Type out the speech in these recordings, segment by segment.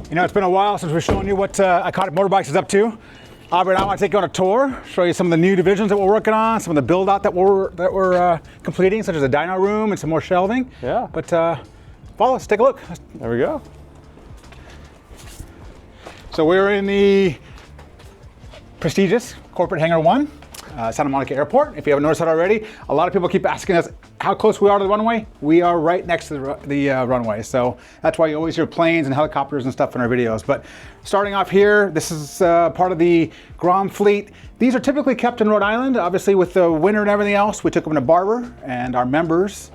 You know, it's been a while since we've shown you what Iconic Motorbikes is up to. Abhi and I want to take you on a tour, show you some of the new divisions that we're working on, some of the build out that we're completing, such as a dyno room and some more shelving. Yeah. But follow us, take a look. There we go. So we're in the prestigious Corporate Hangar 1, Santa Monica Airport. If you haven't noticed that already, a lot of people keep asking us how close we are to the runway. We are right next to the runway, so that's why you always hear planes and helicopters and stuff in our videos. But starting off here, this is part of the Grom fleet. These are typically kept in Rhode Island. Obviously, with the winter and everything else, we took them to Barber, and our members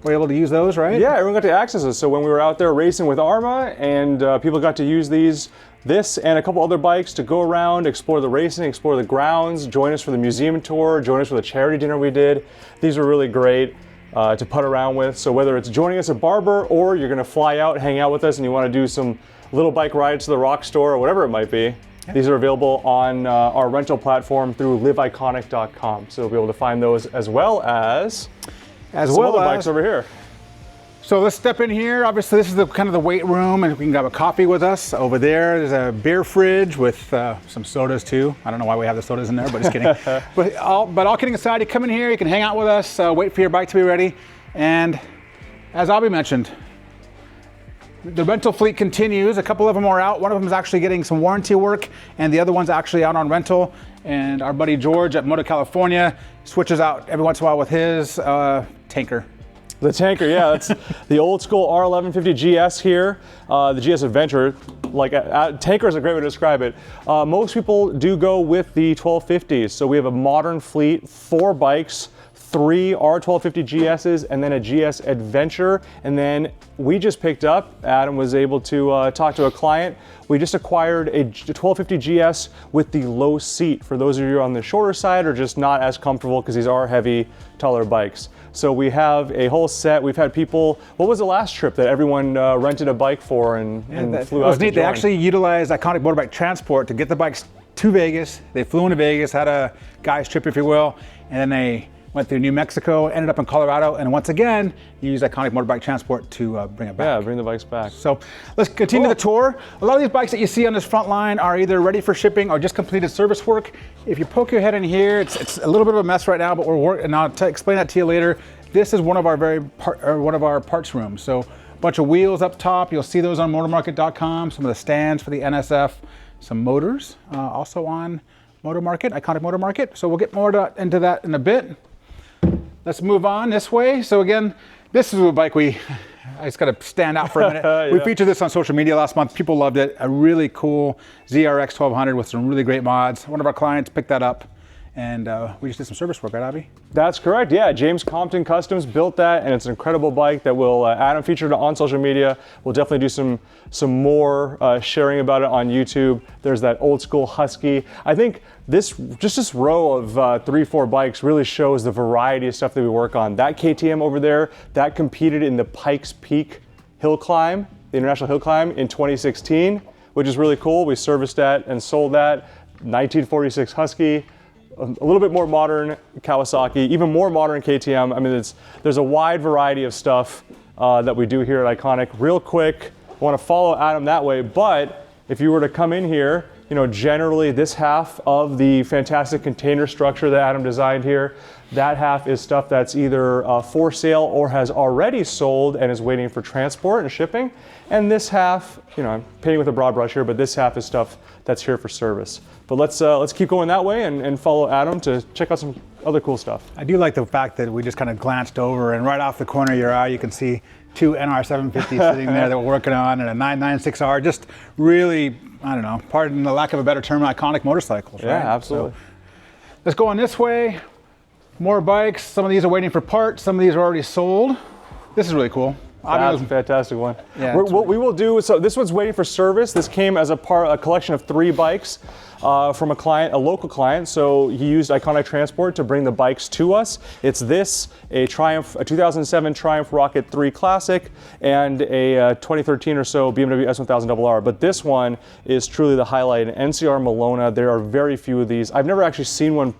were able to use those, right? Yeah, everyone got to access it. So when we were out there racing with ARMA, and people got to use this and a couple other bikes to go around, explore the racing, explore the grounds, join us for the museum tour, join us for the charity dinner we did. These were really great to putt around with. So whether it's joining us at Barber or you're gonna fly out, hang out with us, and you wanna do some little bike rides to the rock store or whatever it might be, these are available on our rental platform through liveiconic.com. So you'll be able to find those as well as some other bikes over here. So let's step in here. Obviously, this is the kind of the weight room, and we can grab a coffee with us. Over there's a beer fridge with some sodas too. I don't know why we have the sodas in there, but just kidding. but all kidding aside, you come in here, you can hang out with us, wait for your bike to be ready. And as Abhi mentioned, the rental fleet continues. A couple of them are out. One of them is actually getting some warranty work, and the other one's actually out on rental. And our buddy George at Moto California switches out every once in a while with his tanker. The tanker, yeah, that's the old school R1150 GS here, the GS Adventure. Like tanker is a great way to describe it. Most people do go with the 1250s, so we have a modern fleet, 4 bikes, 3 R1250 GSs, and then a GS Adventure. And then we just picked up, Adam was able to talk to a client. We just acquired a 1250 GS with the low seat for those of you on the shorter side or just not as comfortable because these are heavy, taller bikes. So we have a whole set. We've had people, what was the last trip that everyone rented a bike for and flew out? It was neat. They actually utilized Iconic Motorbike Transport to get the bikes to Vegas. They flew into Vegas, had a guy's trip, if you will, and then they went through New Mexico, ended up in Colorado, and once again, used Iconic Motorbike Transport to bring it back. Yeah, bring the bikes back. So let's continue the tour. A lot of these bikes that you see on this front line are either ready for shipping or just completed service work. If you poke your head in here, it's a little bit of a mess right now, but we're working, and I'll explain that to you later. This is one of our parts rooms. So a bunch of wheels up top. You'll see those on motormarket.com. Some of the stands for the NSF, some motors also on Moto Market, Iconic Moto Market. So we'll get more into that in a bit. Let's move on this way. So again, this is a bike I just got to stand out for a minute. Yeah. We featured this on social media last month. People loved it. A really cool ZRX 1200 with some really great mods. One of our clients picked that up, and we just did some service work, right, Abhi? That's correct, yeah. James Compton Customs built that, and it's an incredible bike that will, Adam featured on social media. We'll definitely do some more sharing about it on YouTube. There's that old school Husky. I think this row of 3-4 bikes really shows the variety of stuff that we work on. That KTM over there, that competed in the Pikes Peak hill climb, the International Hill Climb in 2016, which is really cool. We serviced that and sold that. 1946 Husky. A little bit more modern Kawasaki, even more modern KTM. I mean, there's a wide variety of stuff that we do here at Iconic. Real quick, I want to follow Adam that way, but if you were to come in here, you know, generally this half of the fantastic container structure that Adam designed here, that half is stuff that's either for sale or has already sold and is waiting for transport and shipping. And this half, you know, I'm painting with a broad brush here, but this half is stuff that's here for service. But let's keep going that way and follow Adam to check out some other cool stuff. I do like the fact that we just kind of glanced over, and right off the corner of your eye, you can see 2 NR750s sitting there that we're working on, and a 996R. Just really, I don't know, pardon the lack of a better term, iconic motorcycles, right? Yeah, absolutely. So, let's go on this way. More bikes. Some of these are waiting for parts. Some of these are already sold. This is really cool. That's a fantastic one. Yeah, what we will do, so this one's waiting for service. This came as a collection of 3 bikes from a local client. So he used Iconic Transport to bring the bikes to us. It's this, a 2007 Triumph Rocket 3 Classic, and a 2013 or so BMW S1000RR. But this one is truly the highlight, an NCR Millona. There are very few of these. I've never actually seen one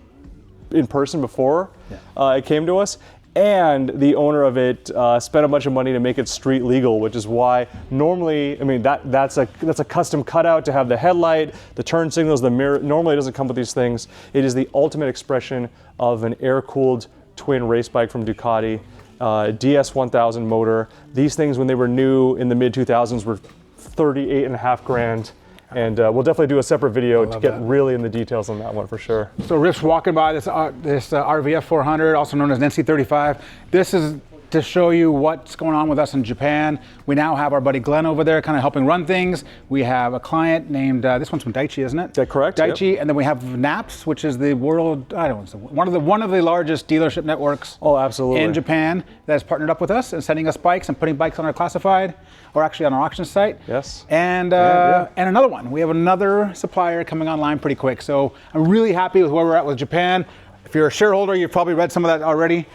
in person before it came to us. and the owner of it spent a bunch of money to make it street legal, which is why normally, I mean, that's a custom cutout to have the headlight, the turn signals, the mirror. Normally it doesn't come with these things. It is the ultimate expression of an air-cooled twin race bike from Ducati, DS1000 motor. These things, when they were new in the mid-2000s, were 38.5 grand. And we'll definitely do a separate video to get really in the details on that one for sure. So Riff's walking by this RVF 400, also known as an NC35. This is to show you what's going on with us in Japan. We now have our buddy Glenn over there kind of helping run things. We have a client named, this one's from Daichi, isn't it? Is that correct? Daichi, yep. And then we have NAPS, which is the world, I don't know, one of the largest dealership networks absolutely. in Japan that has partnered up with us and sending us bikes and putting bikes on our classified, or actually on our auction site. Yes. And and another one. We have another supplier coming online pretty quick. So I'm really happy with where we're at with Japan. If you're a shareholder, you've probably read some of that already.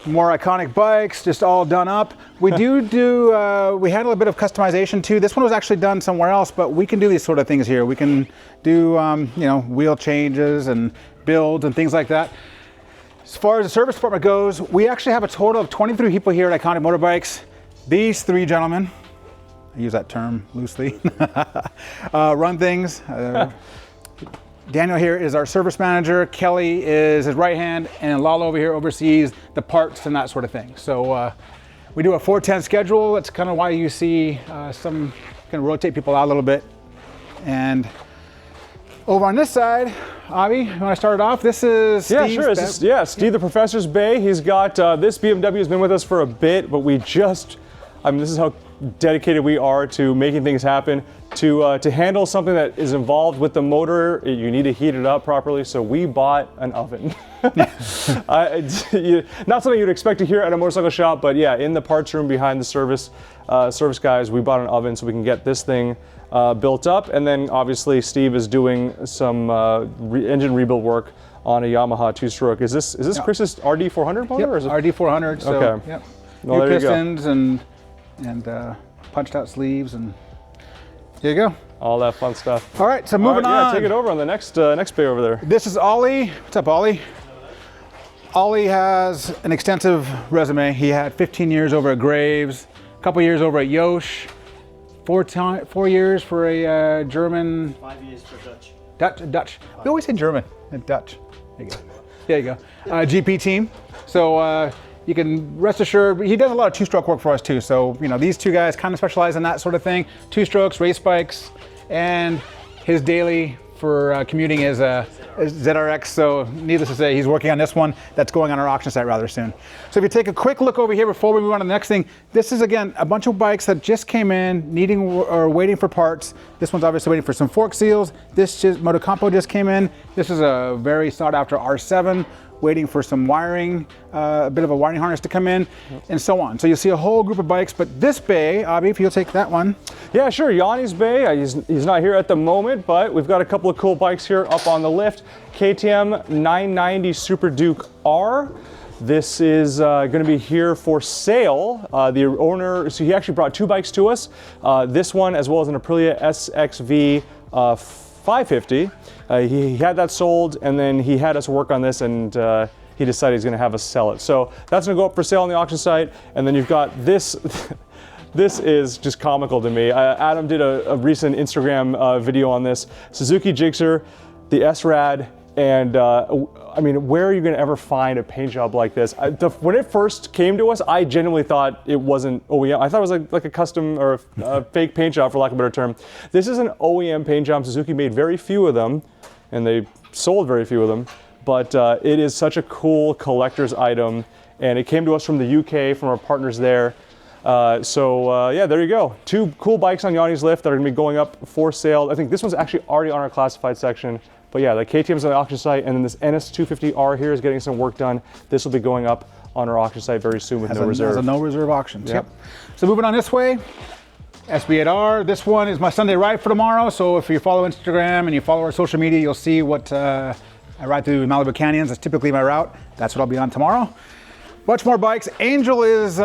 More Iconic bikes, just all done up. We we handle a bit of customization too. This one was actually done somewhere else, but we can do these sort of things here. We can do, wheel changes and builds and things like that. As far as the service department goes, we actually have a total of 23 people here at Iconic Motorbikes. These three gentlemen, I use that term loosely, run things. Daniel here is our service manager, Kelly is his right hand, and Lalo over here oversees the parts and that sort of thing. So we do a 4-10 schedule. That's kind of why you see some kind of rotate people out a little bit. And over on this side, Abhi, you want to start it off? This is Steve's. Yeah, sure. Steve the Professor's Bay. He's got, this BMW has been with us for a bit, but this is how dedicated we are to making things happen. To handle something that is involved with the motor, you need to heat it up properly, so we bought an oven. Not something you'd expect to hear at a motorcycle shop, but yeah, in the parts room behind the service guys, we bought an oven so we can get this thing built up. And then obviously Steve is doing some engine rebuild work on a Yamaha two-stroke. Is this Chris's RD400 motor? Yep, or is it? RD400. So, okay. Yep. Well, New pistons and punched out sleeves, and here you go. All that fun stuff. All right, so moving on. Yeah, take it over on the next bay over there. This is Ollie. What's up, Ollie? Ollie has an extensive resume. He had 15 years over at Graves, a couple years over at Yosh, 4 years for a German. 5 years for Dutch. Dutch. We always say German and Dutch. There you go. There you go. GP team. So you can rest assured, he does a lot of two-stroke work for us too. So, these two guys kind of specialize in that sort of thing. Two-strokes, race bikes, and his daily for commuting is ZRX. So needless to say, he's working on this one that's going on our auction site rather soon. So if you take a quick look over here before we move on to the next thing, this is again, a bunch of bikes that just came in needing or waiting for parts. This one's obviously waiting for some fork seals. This Motocompo just came in. This is a very sought after R7. Waiting for some wiring, a bit of a wiring harness to come in, and so on. So you'll see a whole group of bikes, but this bay, Abhi, if you'll take that one. Yeah, sure, Yanni's bay. He's not here at the moment, but we've got a couple of cool bikes here up on the lift. KTM 990 Super Duke R. This is going to be here for sale. The owner, so he actually brought two bikes to us. This one, as well as an Aprilia SXV 550. He had that sold, and then he had us work on this, and he decided he's going to have us sell it. So that's going to go up for sale on the auction site. And then you've got this. This is just comical to me. Adam did a recent Instagram video on this. Suzuki Gixxer, the S-Rad, and where are you going to ever find a paint job like this? When it first came to us, I genuinely thought it wasn't OEM. I thought it was like a custom or a fake paint job, for lack of a better term. This is an OEM paint job. Suzuki made very few of them, and they sold very few of them. But it is such a cool collector's item, and it came to us from the UK, from our partners there. Yeah, there you go. Two cool bikes on Yanni's lift that are going to be going up for sale. I think this one's actually already on our classified section. But yeah, the KTM's on the auction site, and then this NS250R here is getting some work done. This will be going up on our auction site very soon with no reserve. As a no reserve auction. Yep. So moving on this way, SB8R. This one is my Sunday ride for tomorrow. So if you follow Instagram and you follow our social media, you'll see what I ride through Malibu Canyons. That's typically my route. That's what I'll be on tomorrow. Much more bikes. Angel is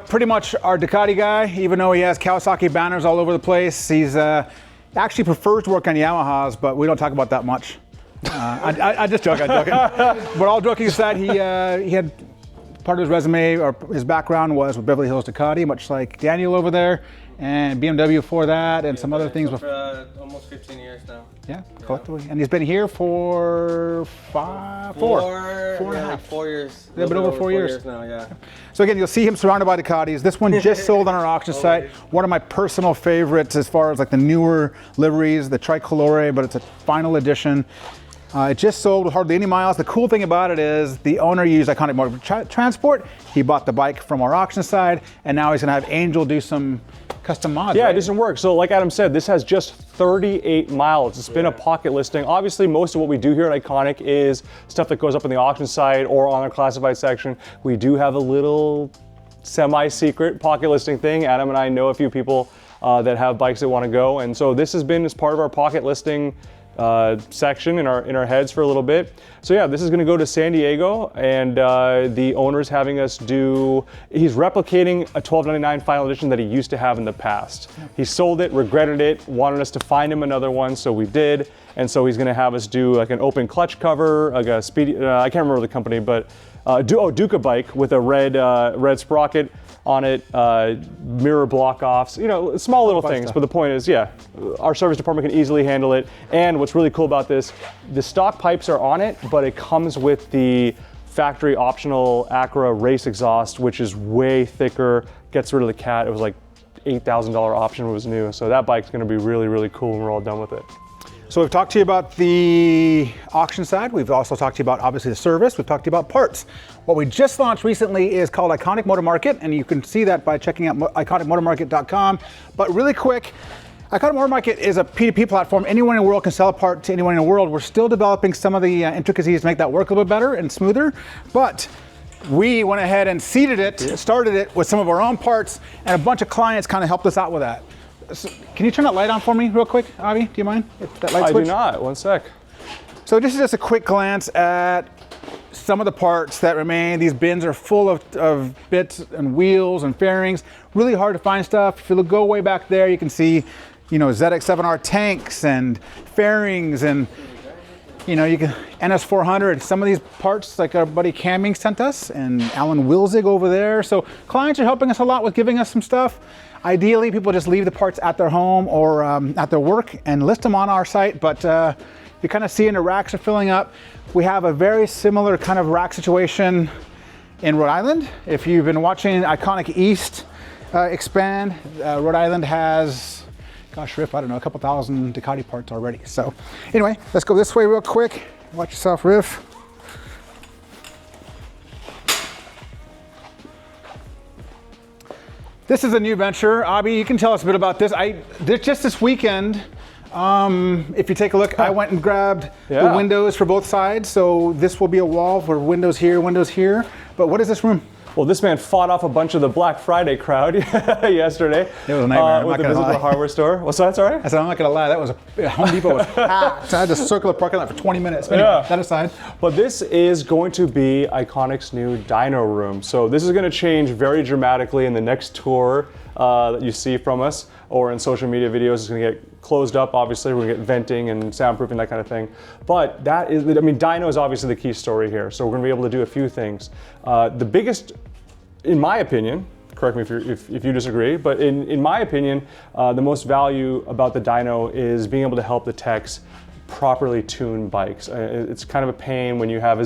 pretty much our Ducati guy, even though he has Kawasaki banners all over the place. He's actually prefers to work on Yamahas, but we don't talk about that much. I just joke, I'm joking. But all joking aside, he had part of his resume or his background was with Beverly Hills Ducati, much like Daniel over there, and BMW for that, and some other things. For almost 15 years now. Yeah, collectively. And he's been here for four and a half. 4 years. A little bit over 4 years now, yeah. So again, you'll see him surrounded by Ducatis. This one just sold on our auction site. One of my personal favorites as far as like the newer liveries, the Tricolore, but it's a final edition. It just sold with hardly any miles. The cool thing about it is the owner used Iconic Motor Transport. He bought the bike from our auction side, and now he's gonna have Angel do some custom mods. Yeah, right? it doesn't work. So like Adam said, this has just 38 miles. It's been a pocket listing. Obviously, most of what we do here at Iconic is stuff that goes up in the auction site or on our classified section. We do have a little semi-secret pocket listing thing. Adam and I know a few people that have bikes that want to go, and so this has been as part of our pocket listing section in our heads for a little bit. So yeah, this is going to go to San Diego, and the owner's having us do, he's replicating a $12.99 final edition that he used to have in the past. He sold it, regretted it, wanted us to find him another one, so we did. And so he's going to have us do like an open clutch cover, like a speedy, I can't remember the company, but Duca bike with a red sprocket on it, mirror block offs, you know, small little things. Stuff. But the point is, yeah, our service department can easily handle it. And what's really cool about this, the stock pipes are on it, but it comes with the factory optional Acura race exhaust, which is way thicker, gets rid of the cat. It was like $8,000 option when it was new. So that bike's gonna be really, really cool when we're all done with it. So we've talked to you about the auction side. We've also talked to you about obviously the service. We've talked to you about parts. What we just launched recently is called Iconic Moto Market, and you can see that by checking out iconicmotormarket.com. But really quick, Iconic Moto Market is a P2P platform. Anyone in the world can sell a part to anyone in the world. We're still developing some of the intricacies to make that work a little bit better and smoother, but we went ahead and seeded it, started it with some of our own parts, and a bunch of clients kind of helped us out with that. So, can you turn that light on for me real quick, Abhi? Do you mind? That light switch? I do not, 1 sec. So this is just a quick glance at some of the parts that remain. These bins are full of bits and wheels and fairings. Really hard to find stuff. If you go way back there, you can see, you know, ZX7R tanks and fairings and, you know, you can NS400. Some of these parts, like our buddy Camming sent us, and Alan Wilzig over there. So clients are helping us a lot with giving us some stuff. Ideally, people just leave the parts at their home or at their work and list them on our site, but you kind of see the racks are filling up. We have a very similar kind of rack situation in Rhode Island. If you've been watching Iconic East expand, Rhode Island has, gosh, Riff, I don't know, a couple thousand Ducati parts already. So anyway, let's go this way real quick. Watch yourself, Riff. This is a new venture. Abhi, you can tell us a bit about this. Just this weekend, if you take a look, I went and grabbed the windows for both sides. So this will be a wall for windows here, windows here. But what is this room? Well, this man fought off a bunch of the Black Friday crowd yesterday. It was a nightmare. With the visit to the hardware store. Well, so that's all right? I said, I'm not gonna lie, that was Home Depot was packed. I had to circle the parking lot for 20 minutes. But anyway, that aside. But this is going to be Iconic's new dyno room. So this is gonna change very dramatically in the next tour that you see from us, or in social media videos. It's gonna get closed up, obviously. We're gonna get venting and soundproofing, that kind of thing. But that is, I mean, dyno is obviously the key story here. So we're gonna be able to do a few things. The biggest, in my opinion, correct me if you disagree, but in my opinion, the most value about the dyno is being able to help the techs properly tune bikes. It's kind of a pain when you have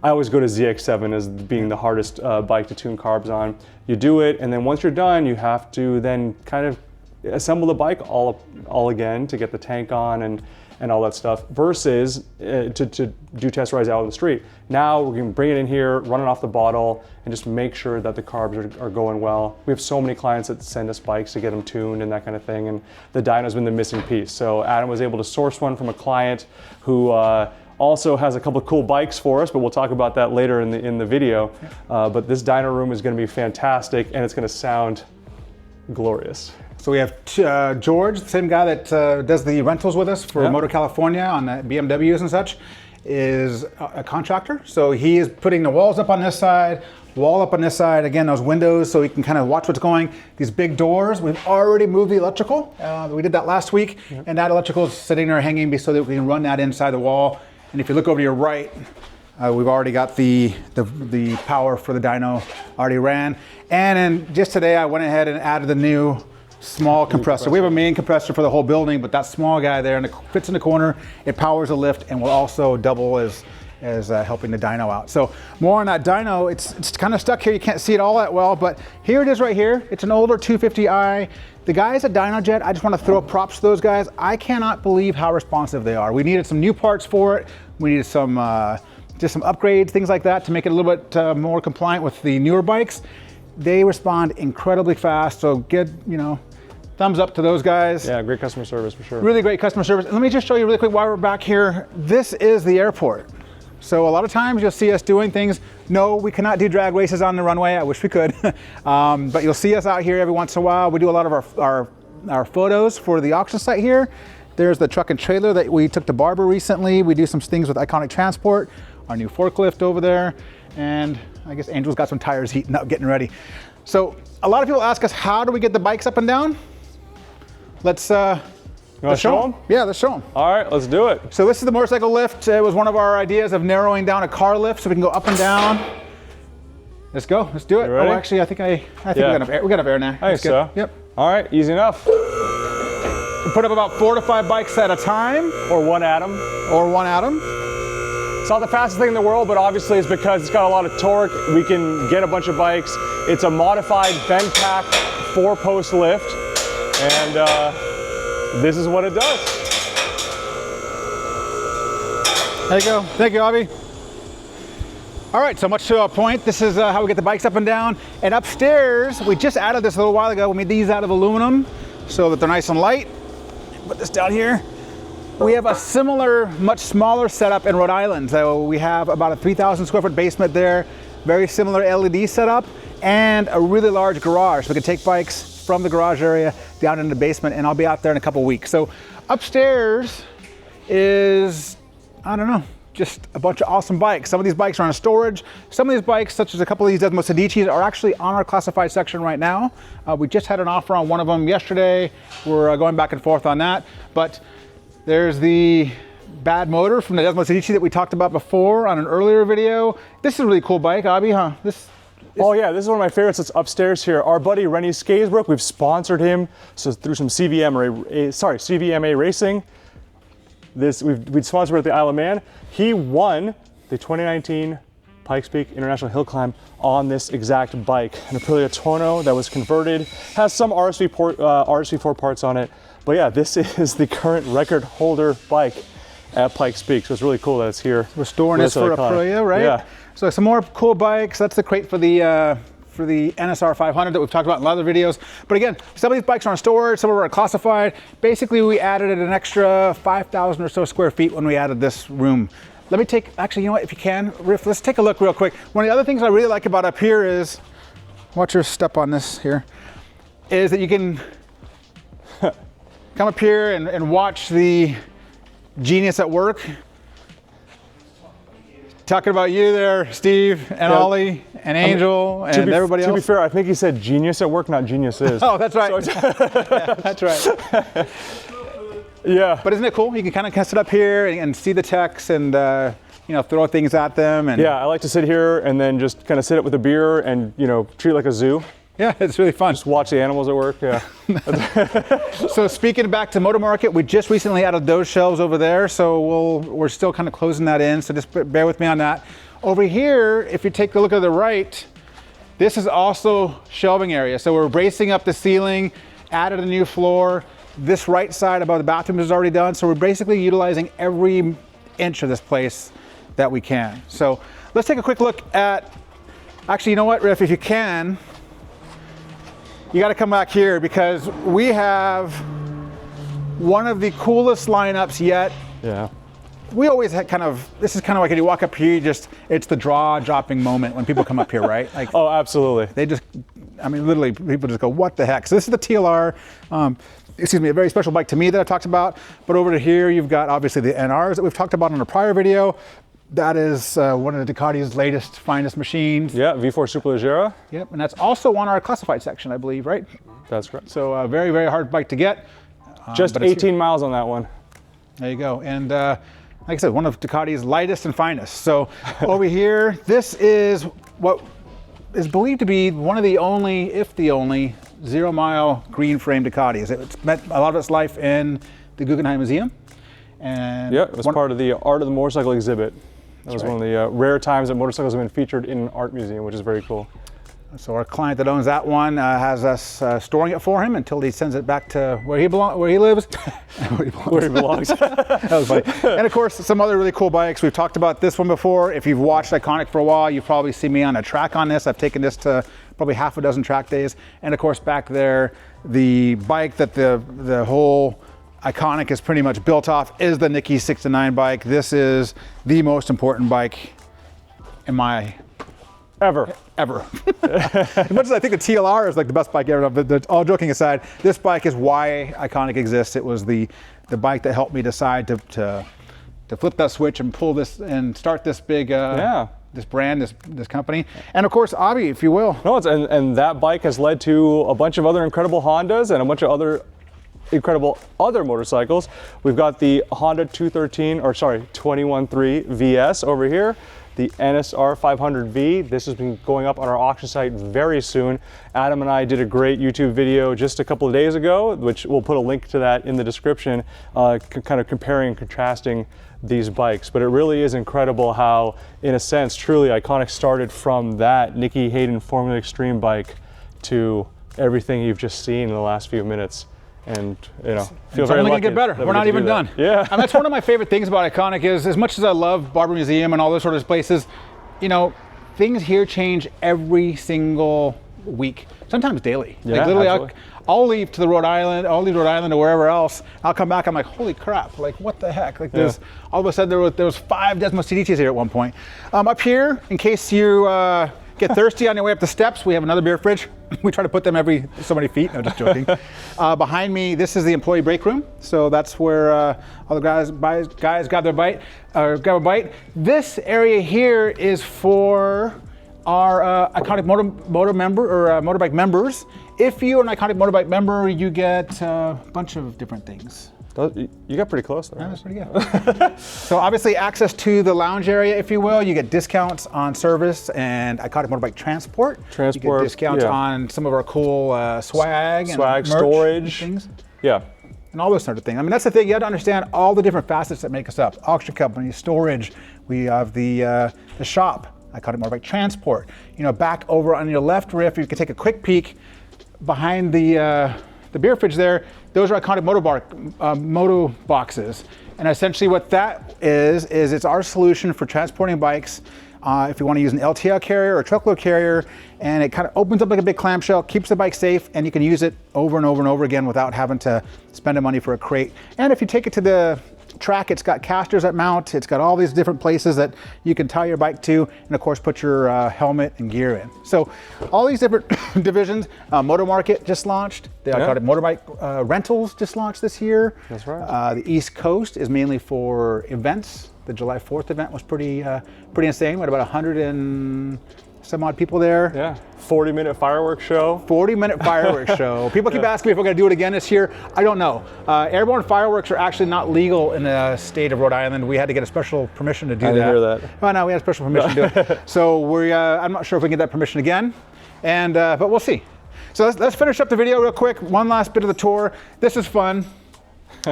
I always go to ZX7 as being the hardest bike to tune carbs on. You do it, and then once you're done, you have to then kind of assemble the bike all again to get the tank on and all that stuff, versus to do test rides out on the street. Now we can bring it in here, run it off the bottle, and just make sure that the carbs are going well. We have so many clients that send us bikes to get them tuned and that kind of thing, and the dyno's been the missing piece. So Adam was able to source one from a client who also has a couple of cool bikes for us, but we'll talk about that later in the video. But this dyno room is gonna be fantastic, and it's gonna sound glorious. So we have George, the same guy that does the rentals with us for Moto California on the BMWs and such, is a contractor. So he is putting the walls up on this side, wall up on this side, again, those windows, so he can kind of watch what's going. These big doors, we've already moved the electrical. We did that last week, and that electrical is sitting there hanging so that we can run that inside the wall. And if you look over to your right, We've already got the power for the dyno already ran. And then just today I went ahead and added the new small compressor. We have a main compressor for the whole building, but that small guy there, and it fits in the corner, it powers a lift and will also double as helping the dyno out. So more on that dyno. It's kind of stuck here. You can't see it all that well, but here it is right here. It's an older 250i. The guys at Dynojet, I just want to throw props to those guys. I cannot believe how responsive they are. We needed some new parts for it. We needed some just some upgrades, things like that, to make it a little bit more compliant with the newer bikes. They respond incredibly fast. So good, thumbs up to those guys. Yeah, great customer service for sure. Really great customer service. And let me just show you really quick why we're back here. This is the airport. So a lot of times you'll see us doing things. No, we cannot do drag races on the runway. I wish we could. But you'll see us out here every once in a while. We do a lot of our photos for the auction site here. There's the truck and trailer that we took to Barber recently. We do some things with Iconic Transport, our new forklift over there. And I guess Angel's got some tires heating up, getting ready. So a lot of people ask us, how do we get the bikes up and down? Let's show them. Yeah, let's show them. All right, let's do it. So this is the motorcycle lift. It was one of our ideas of narrowing down a car lift so we can go up and down. Let's go. Let's do it. You ready? Oh, actually, I think we got enough air. We got enough air now. I think so. Yep. All right, easy enough. We put up about 4 to 5 bikes at a time. Or one Adam. Or one Adam. It's not the fastest thing in the world, but obviously it's because it's got a lot of torque. We can get a bunch of bikes. It's a modified bend pack 4-post lift. And this is what it does. There you go. Thank you, Abhi. All right, so much to our point. This is how we get the bikes up and down. And upstairs, we just added this a little while ago. We made these out of aluminum so that they're nice and light. Put this down here. We have a similar, much smaller setup in Rhode Island. So we have about a 3,000 square foot basement there, very similar LED setup, and a really large garage. So we can take bikes from the garage area down in the basement, and I'll be out there in a couple weeks. So upstairs is, I don't know, just a bunch of awesome bikes. Some of these bikes are on storage. Some of these bikes, such as a couple of these Desmo Sedicis, are actually on our classified section right now. We just had an offer on one of them yesterday. We're going back and forth on that. But there's the bad motor from the Desmo Sedici that we talked about before on an earlier video. This is a really cool bike, Abhi, huh? Oh yeah, this is one of my favorites that's upstairs here. Our buddy Rennie Scaysbrook, we've sponsored him through some CVMA racing. We'd sponsored with the Isle of Man. He won the 2019 Pikes Peak International Hill Climb on this exact bike. An Aprilia Tuono that was converted, has some RSV4 parts on it. But yeah, this is the current record holder bike at Pikes Peak. So it's really cool that it's here. We're storing this for Aprilia, right? Yeah. So some more cool bikes. That's the crate for the NSR500 that we've talked about in a lot of the videos. But again, some of these bikes are on storage, some of them are classified. Basically, we added an extra 5,000 or so square feet when we added this room. Let me actually, you know what, if you can, Riff, let's take a look real quick. One of the other things I really like about up here is, watch your step on this here, is that you can come up here and watch the genius at work. Talking about you there, Steve, and Ollie, and Angel, and everybody else. To be fair, I think he said genius at work, not geniuses. Oh, that's right. Yeah, that's right. Yeah. But isn't it cool? You can kind of sit up here and see the techs and throw things at them. And yeah, I like to sit here and then just kind of sit up with a beer and treat it like a zoo. Yeah, it's really fun. Just watch the animals at work, yeah. So speaking back to Moto Market, we just recently added those shelves over there, so we're still kind of closing that in, so just bear with me on that. Over here, if you take a look at the right, this is also shelving area. So we're bracing up the ceiling, added a new floor. This right side above the bathroom is already done, so we're basically utilizing every inch of this place that we can. So let's take a quick look at, actually, you know what, Riff, if you can, you got to come back here because we have one of the coolest lineups yet. Yeah. We always had this is kind of like when you walk up here, it's the dropping moment when people come up here, right? Like, oh, absolutely. They just, literally people just go, what the heck? So this is the TLR, a very special bike to me that I talked about. But over to here, you've got obviously the NRs that we've talked about in a prior video. That is one of the Ducati's latest, finest machines. Yeah, V4 Superleggera. Yep, and that's also on our classified section, I believe, right? That's correct. So a very, very hard bike to get. Just 18 miles on that one. There you go. And like I said, one of Ducati's lightest and finest. So over here, this is what is believed to be one of the only, if the only, 0-mile green frame Ducatis. It's spent a lot of its life in the Guggenheim Museum. And yeah, it was part of the Art of the Motorcycle exhibit. That was one of the rare times that motorcycles have been featured in an art museum, which is very cool. So our client that owns that one has us storing it for him until he sends it back to where he lives. Where he belongs. That was funny. And of course, some other really cool bikes. We've talked about this one before. If you've watched Iconic for a while, you've probably seen me on a track on this. I've taken this to probably half a dozen track days. And of course, back there, the bike that the whole Iconic is pretty much built off is the Nicky 6-9 bike. This is the most important bike in my ever. As much as I think the TLR is like the best bike ever, but all joking aside, this bike is why Iconic exists. It was the bike that helped me decide to flip that switch and pull this and start this big this brand, this company. And of course, Abhi, if you will. No, and that bike has led to a bunch of other incredible Hondas and a bunch of other incredible other motorcycles. We've got the Honda 213 VS over here, the NSR500V. This has been going up on our auction site very soon. Adam and I did a great YouTube video just a couple of days ago, which we'll put a link to that in the description, kind of comparing and contrasting these bikes. But it really is incredible how, in a sense, truly Iconic started from that Nicky Hayden Formula Xtreme bike to everything you've just seen in the last few minutes. And feel it's very only lucky gonna get better. We're not even done. Yeah. And that's one of my favorite things about Iconic is, as much as I love Barber Museum and all those sort of places, things here change every single week, sometimes daily. Yeah, like literally, I'll leave to Rhode Island or wherever else. I'll come back, I'm like, holy crap, like what the heck? Like this, all of a sudden there was 5 Desmo CDTs here at one point. Up here, in case you get thirsty on your way up the steps, we have another beer fridge. We try to put them every so many feet. No, just joking. Behind me, this is the employee break room. So that's where all the guys grab their bite, grab a bite. This area here is for our Iconic Moto member or motorbike members. If you're an Iconic Motorbike member, you get a bunch of different things. You got pretty close there. Yeah, that's pretty good. So obviously access to the lounge area, if you will. You get discounts on service and Iconic Motorbike transport. You get discounts on some of our cool swag and merch storage and things. Yeah. And all those sort of things. I mean, that's the thing. You have to understand all the different facets that make us up. Auction company, storage. We have the shop, Iconic Motorbike transport. Back over on your left riff, you can take a quick peek behind the beer fridge there. Those are Iconic Moto Boxes. And essentially what that is it's our solution for transporting bikes if you want to use an LTL carrier or a truckload carrier, and it kind of opens up like a big clamshell, keeps the bike safe, and you can use it over and over and over again without having to spend the money for a crate. And if you take it to the track, it's got casters that mount, it's got all these different places that you can tie your bike to, and of course put your helmet and gear in. So all these different divisions. Moto Market just launched. The Iconic Motorbike rentals just launched this year. That's right. The East Coast is mainly for events. The July 4th event was pretty insane. We had about 100 and some odd people there. Yeah, 40-minute fireworks show. 40-minute fireworks show. People keep asking me if we're going to do it again this year. I don't know. Airborne fireworks are actually not legal in the state of Rhode Island. We had to get a special permission to do that. I didn't hear that. Oh, no, we had a special permission to do it. So I'm not sure if we can get that permission again, but we'll see. So let's finish up the video real quick. One last bit of the tour. This is fun.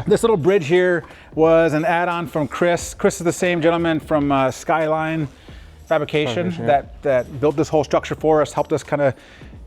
This little bridge here was an add-on from Chris. Chris is the same gentleman from Skyline Fabrication that built this whole structure for us, helped us kind of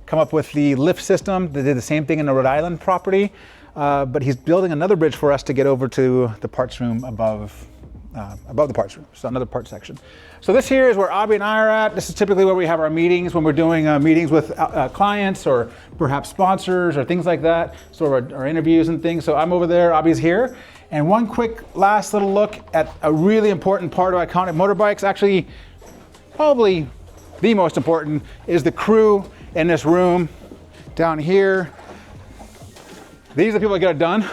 come up with the lift system. They did the same thing in the Rhode Island property, but he's building another bridge for us to get over to the parts room above the parts room, so another part section. So this here is where Abhi and I are at. This is typically where we have our meetings when we're doing meetings with clients or perhaps sponsors or things like that. So our interviews and things. So I'm over there, Abhi's here. And one quick last little look at a really important part of Iconic Motorbikes. Actually, probably the most important is the crew in this room down here. These are the people that get it done.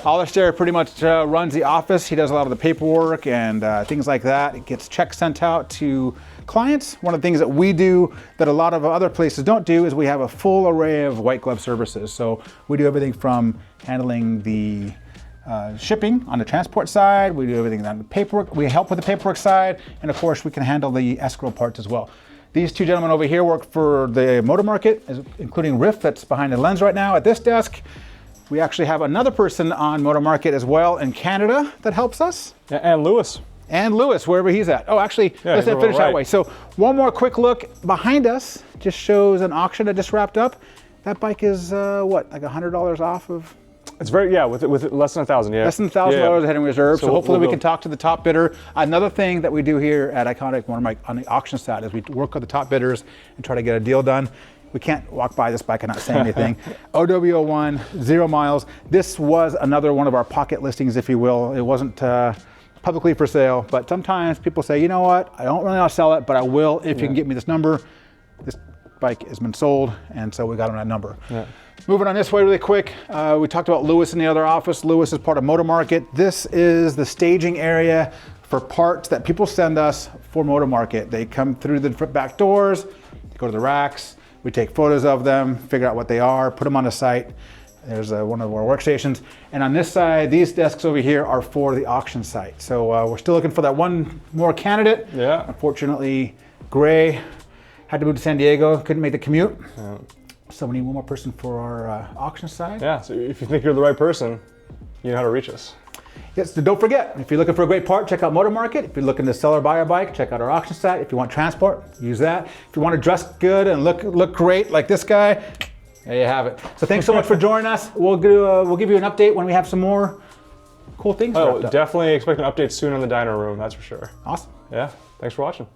Alistair pretty much runs the office. He does a lot of the paperwork and things like that. It gets checks sent out to clients. One of the things that we do that a lot of other places don't do is we have a full array of white glove services. So we do everything from handling the shipping on the transport side. We do everything on the paperwork. We help with the paperwork side. And of course, we can handle the escrow parts as well. These two gentlemen over here work for the Moto Market, including Riff that's behind the lens right now at this desk. We actually have another person on Moto Market as well in Canada that helps us. And Lewis. And Lewis, wherever he's at. Oh, actually, let's finish that way. So one more quick look behind us just shows an auction that just wrapped up. That bike is what, like $100 off of? It's very, yeah, with less than 1,000, yeah. Less than $1,000 heading reserve. So hopefully we can talk to the top bidder. Another thing that we do here at Iconic Motorbikes on the auction side is we work with the top bidders and try to get a deal done. We can't walk by this bike and not say anything. OW01, 0 miles. This was another one of our pocket listings, if you will. It wasn't publicly for sale, but sometimes people say, you know what, I don't really want to sell it, but I will if you can get me this number. This bike has been sold, and so we got him that number. Yeah. Moving on this way really quick, we talked about Lewis in the other office. Lewis is part of Moto Market. This is the staging area for parts that people send us for Moto Market. They come through the back doors, they go to the racks, we take photos of them, figure out what they are, put them on the site. There's one of our workstations. And on this side, these desks over here are for the auction site. So we're still looking for that one more candidate. Yeah. Unfortunately, Gray had to move to San Diego, couldn't make the commute. Yeah. So we need one more person for our auction side. Yeah, so if you think you're the right person, you know how to reach us. Yes, so don't forget, if you're looking for a great part, check out Moto Market. If you're looking to sell or buy a bike, check out our auction site. If you want transport, use that. If you want to dress good and look great like this guy, there you have it. So thanks so much for joining us. We'll give you an update when we have some more cool things. Oh, definitely expect an update soon on the Dyno room, that's for sure. Awesome. Yeah, thanks for watching.